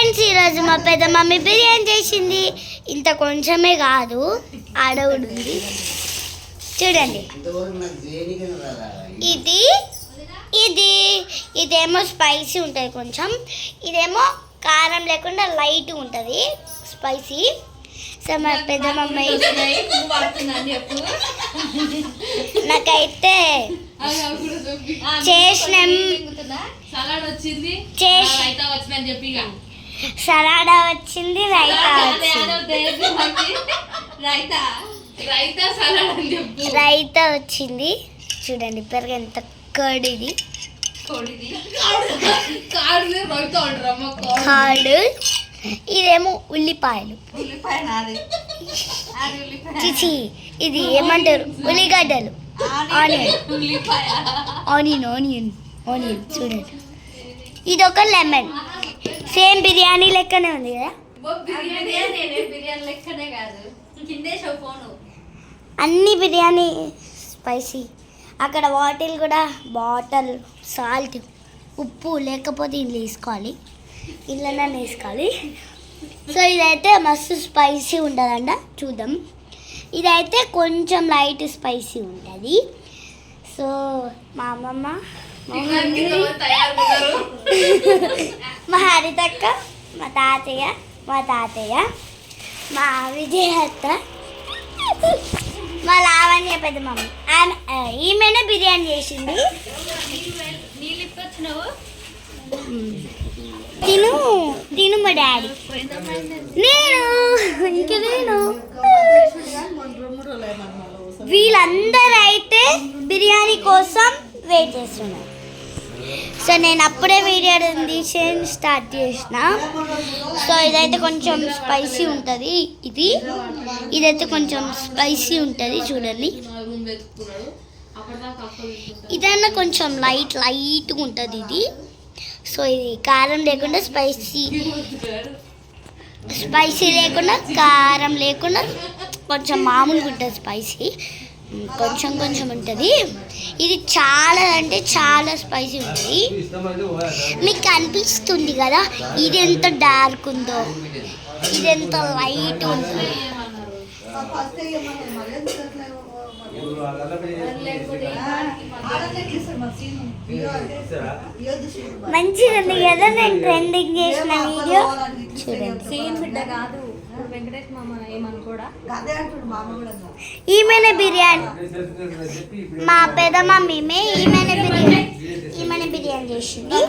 Friends, ఈరోజు మా పెద్ద మమ్మీ బిర్యానీ చేసింది. ఇంత కొంచెమే కాదు, ఆడవుడు ఉంది చూడండి. ఇది ఇది ఇదేమో స్పైసీ ఉంటుంది కొంచెం, ఇదేమో కారం లేకుండా లైట్ ఉంటుంది స్పైసీ. సో మా పెద్ద మమ్మీ నాకైతే చేసిన సలాడా వచ్చింది, రైతా వచ్చింది. చూడండి పెరుగు ఎంత కడిది కాడు. ఇదేమో ఉల్లిపాయలు, చిచి ఇది ఏమంటారు ఉల్లిగడ్డలు, ఆనియన్ ఆనియన్ ఆనియన్ చూడండి. ఇది ఒక లెమన్, సేమ్ బిర్యానీ లెక్కనే ఉంది కదా. అన్ని బిర్యానీ స్పైసీ. అక్కడ బాటిల్ సాల్ట్ ఉప్పు లేకపోతే ఇంట్లో వేసుకోవాలి, ఇంట్లోనే వేసుకోవాలి. సో ఇదైతే మస్తు స్పైసీ ఉంటుందంట, చూద్దాం. ఇదైతే కొంచెం లైట్ స్పైసీ ఉంటుంది. సో మా అమ్మమ్మ, మా హరితక్క, మా తాతయ్య, మా విజయత్త, మా లావణ్య పెద్ద మమ్మీ, ఈమెనే బిర్యానీ చేసింది. తిను మా డాడీ, నేను వీళ్ళందరూ అయితే బిర్యానీ కోసం వెయిట్ చేస్తున్నారు. సో నేను అప్పుడే వీడియో స్టార్ట్ చేసిన. సో ఇదైతే కొంచెం స్పైసీ ఉంటుంది, ఇదైతే కొంచెం స్పైసీ ఉంటుంది చూడండి. ఇదన్నా కొంచెం లైట్గా ఉంటుంది ఇది. సో ఇది కారం లేకుండా స్పైసీ లేకుండా కారం లేకుండా కొంచెం మామూలుగా ఉంటుంది స్పైసీ, కొంచెం ఉంటుంది. ఇది చాలా అంటే చాలా స్పైసీ ఉంటుంది. మీకు అనిపిస్తుంది కదా ఇది ఎంత డార్క్ ఉందో, ఇది ఎంత లైట్ ఉందో. మంచిగా ఉంది కదా నేను ట్రెండింగ్ చేసిన వీడియో చూడండి. ఈమెనే బిర్యానీ, మా పెద్ద మమ్మీ ఈమెనే బిర్యానీ చేసింది.